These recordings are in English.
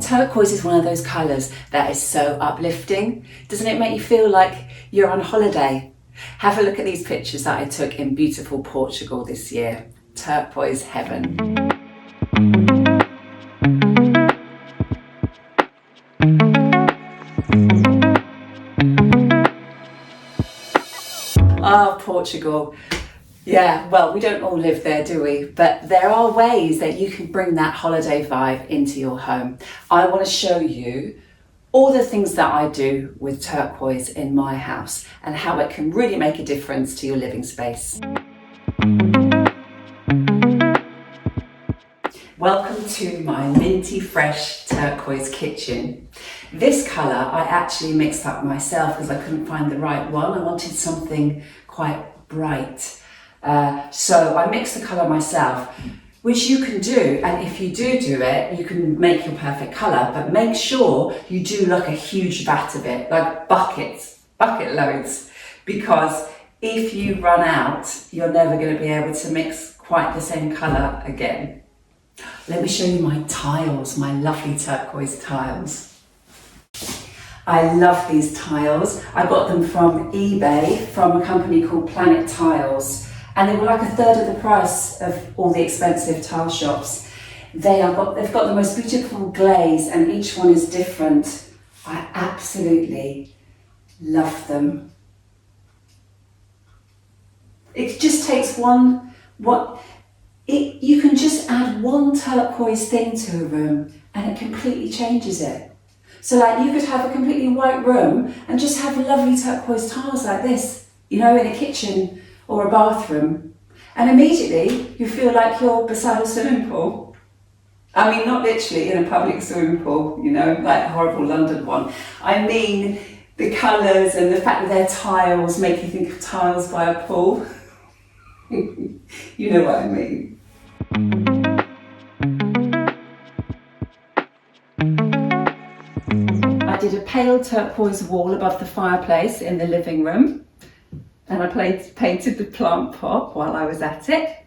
Turquoise is one of those colours that is so uplifting. Doesn't it make you feel like you're on holiday? Have a look at these pictures that I took in beautiful Portugal this year. Turquoise heaven. Ah, Portugal. Yeah, well, we don't all live there, do we? But there are ways that you can bring that holiday vibe into your home. I want to show you all the things that I do with turquoise in my house and how it can really make a difference to your living space. Welcome to my minty fresh turquoise kitchen. This colour I actually mixed up myself because I couldn't find the right one. I wanted something quite bright. So I mixed the colour myself, which you can do, and if you do it, you can make your perfect colour, but make sure you do like a huge vat of it, like bucket loads, because if you run out, you're never going to be able to mix quite the same colour again. Let me show you my tiles, my lovely turquoise tiles. I love these tiles. I got them from eBay from a company called Planet Tiles. And they were like a third of the price of all the expensive tile shops. They've got the most beautiful glaze and each one is different. I absolutely love them. It just takes you can just add one turquoise thing to a room and it completely changes it. So like you could have a completely white room and just have lovely turquoise tiles like this, you know, in a kitchen or a bathroom, and immediately you feel like you're beside a swimming pool. I mean, not literally in a public swimming pool, you know, like a horrible London one. I mean, the colours and the fact that they're tiles make you think of tiles by a pool. You know what I mean. I did a pale turquoise wall above the fireplace in the living room. And I painted the plant pot while I was at it.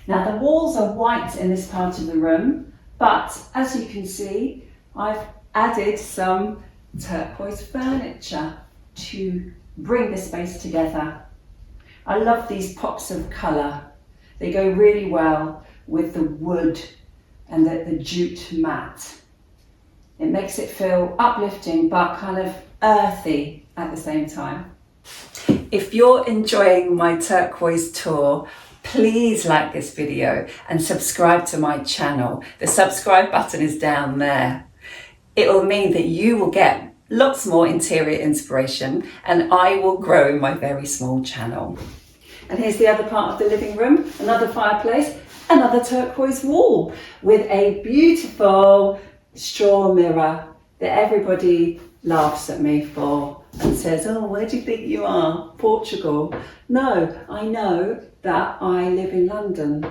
Now the walls are white in this part of the room, but as you can see, I've added some turquoise furniture to bring the space together. I love these pops of colour. They go really well with the wood and the jute mat. It makes it feel uplifting but kind of earthy at the same time. If you're enjoying my turquoise tour, please like this video and subscribe to my channel. The subscribe button is down there. It will mean that you will get lots more interior inspiration and I will grow my very small channel. And here's the other part of the living room, another fireplace, another turquoise wall with a beautiful straw mirror that everybody laughs at me for and says, oh, where do you think you are? Portugal. No, I know that I live in London,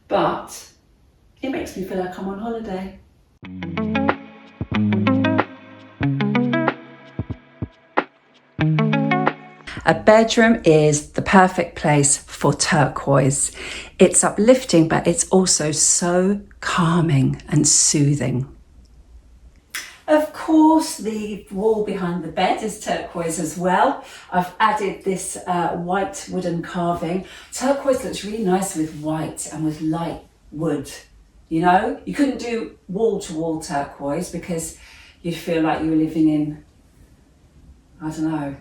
but it makes me feel like I'm on holiday. A bedroom is the perfect place for turquoise. It's uplifting, but it's also so calming and soothing. Of course, the wall behind the bed is turquoise as well. I've added this white wooden carving. Turquoise looks really nice with white and with light wood. You know, you couldn't do wall-to-wall turquoise because you'd feel like you were living in, I don't know,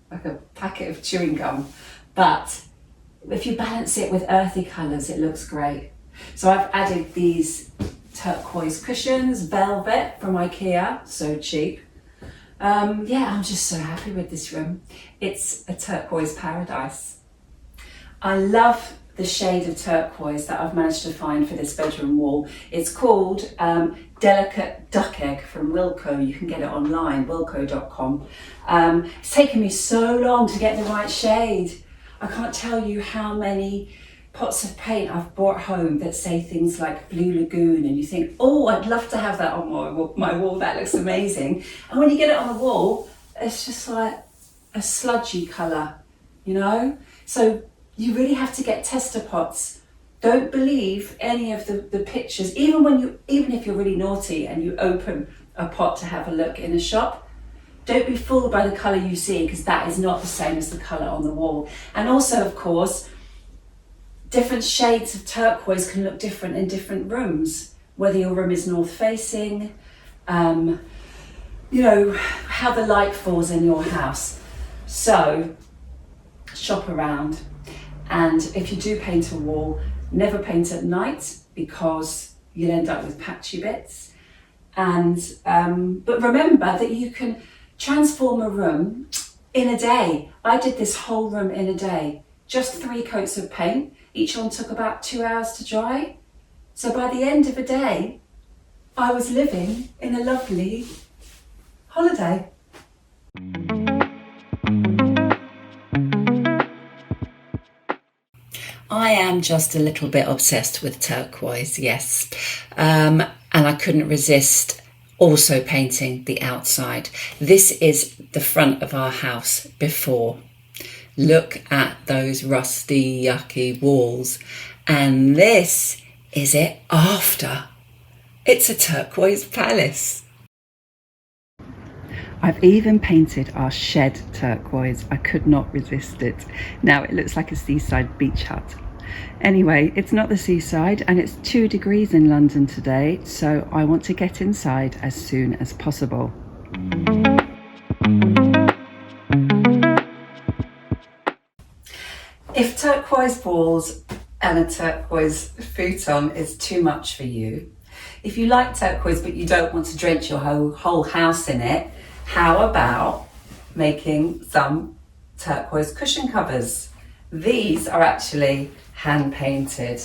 like a packet of chewing gum. But if you balance it with earthy colours, it looks great. So I've added these turquoise cushions, velvet from IKEA, so cheap. Yeah, I'm just so happy with this room. It's a turquoise paradise. I love the shade of turquoise that I've managed to find for this bedroom wall. It's called Delicate Duck Egg from Wilko. You can get it online, wilko.com. It's taken me so long to get the right shade. I can't tell you how many pots of paint I've brought home that say things like Blue Lagoon, and you think, oh, I'd love to have that on my wall, that looks amazing. And when you get it on the wall, it's just like, a sludgy colour, you know? So you really have to get tester pots. Don't believe any of the pictures, even if you're really naughty and you open a pot to have a look in a shop. Don't be fooled by the colour you see, because that is not the same as the colour on the wall. And also, of course, different shades of turquoise can look different in different rooms, whether your room is north facing, you know, how the light falls in your house. So shop around, and if you do paint a wall, never paint at night, because you'll end up with patchy bits. And but remember that you can transform a room in a day. I did this whole room in a day, just 3 coats of paint. Each one took about 2 hours to dry. So by the end of a day, I was living in a lovely holiday. I am just a little bit obsessed with turquoise, yes. And I couldn't resist also painting the outside. This is the front of our house before. Look at those rusty, yucky walls. And this is it after. It's a turquoise palace. I've even painted our shed turquoise. I could not resist it. Now it looks like a seaside beach hut. Anyway, it's not the seaside, and it's 2 degrees in London today, so I want to get inside as soon as possible. If turquoise walls and a turquoise futon is too much for you, if you like turquoise but you don't want to drench your whole house in it, how about making some turquoise cushion covers? These are actually hand painted.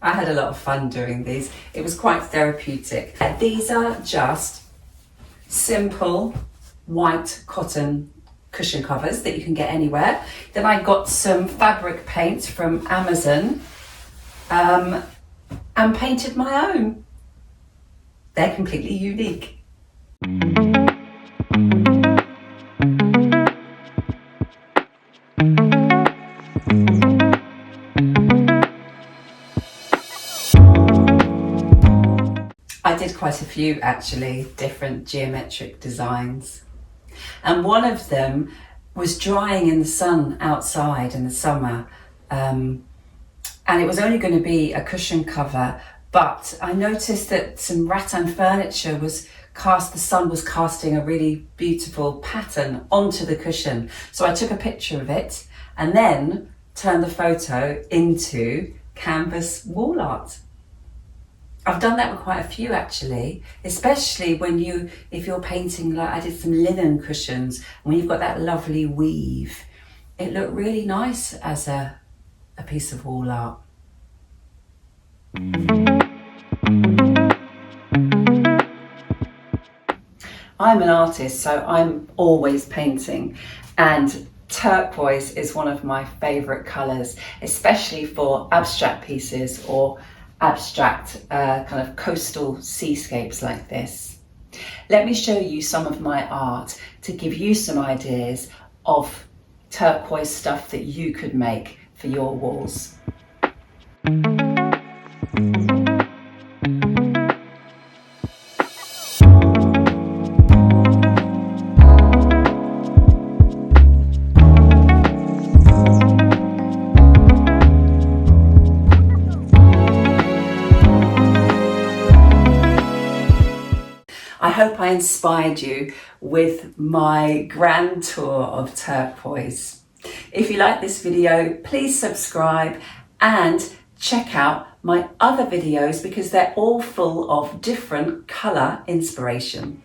I had a lot of fun doing these. It was quite therapeutic. These are just simple white cotton cushion covers that you can get anywhere. Then I got some fabric paint from Amazon and painted my own. They're completely unique. I did quite a few actually, different geometric designs. And one of them was drying in the sun outside in the summer. And it was only going to be a cushion cover, but I noticed that some rattan furniture the sun was casting a really beautiful pattern onto the cushion. So I took a picture of it and then turned the photo into canvas wall art. I've done that with quite a few actually, especially if you're painting, like I did some linen cushions, when you've got that lovely weave. It looked really nice as a piece of wall art. I'm an artist, so I'm always painting, and turquoise is one of my favourite colours, especially for abstract pieces or abstract kind of coastal seascapes like this. Let me show you some of my art to give you some ideas of turquoise stuff that you could make for your walls. I hope I inspired you with my grand tour of turquoise. If you like this video, please subscribe and check out my other videos because they're all full of different colour inspiration.